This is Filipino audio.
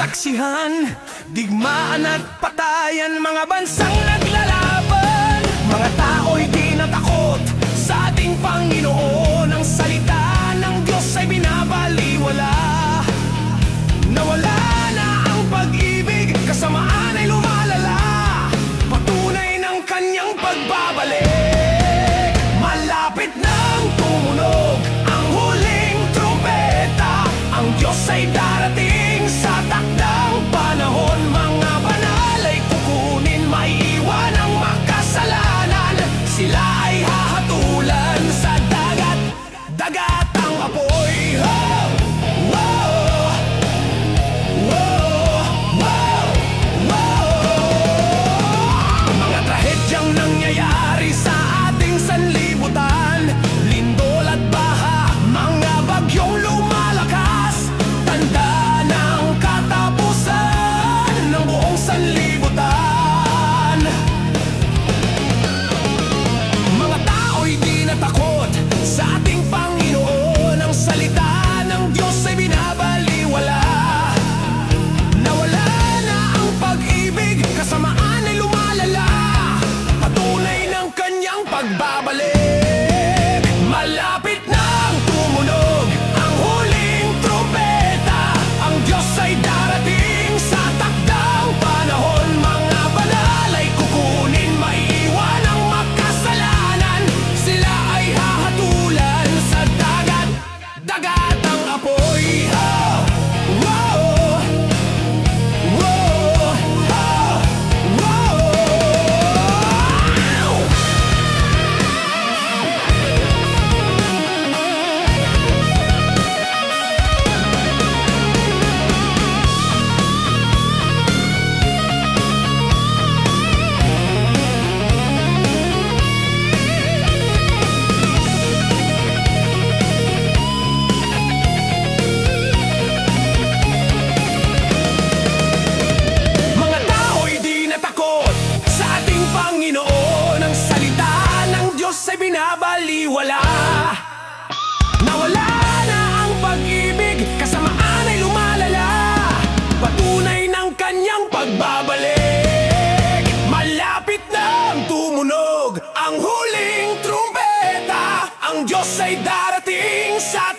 saksihan, digmaan at patayan, mga bansang naglalaban. Mga tao'y di natakot sa ating Panginoon. Ang salita ng Diyos ay binabaliwala. Nawala na ang pag-ibig, kasamaan ay lumalala. Patunay ng kanyang pagbabalik. Malapit nang tumunog ang huling trumpeta. Ang Diyos ay darating sa takdang panahon. Mga banal ay kukunin, maiiwan ang makasalanan. Sila ay hahatulan sa dagat, dagat ang apoy. Oh! Wow! Wow! Wow! Wow! Mga trahedyang nangyayari sa ating sanlibutan, lindol at baha, mga bagyong lumalakas, tanda ng katapusan ng buong sanlibutan. Mga tao'y di natakot sa ating Panginoon. Ang salita ng Diyos ay binabaliwala. Nawala na ang pag-ibig, kasamaan ay lumalala. Patunay ng kanyang pagbabalik. Malapit nang tumunog ang huling trumpeta. Ang Diyos ay darating sa takdang panahon. Mga banal ay kukunin, maiiwan ang makasalanan. Sila ay hahatulan sa dagat, dagat ang apoy. Oh! Wow! Wow! Oh! Wow! Mga tao'y di natakot sa ating Panginoon. Ang salita ng Diyos ay binabaliwala. Nawala na ang pag-ibig, kasamaan ay lumalala. Patunay ng kanyang pagbabalik. Malapit nang tumunog ang huling trumpeta. Ang Diyos ay darating sa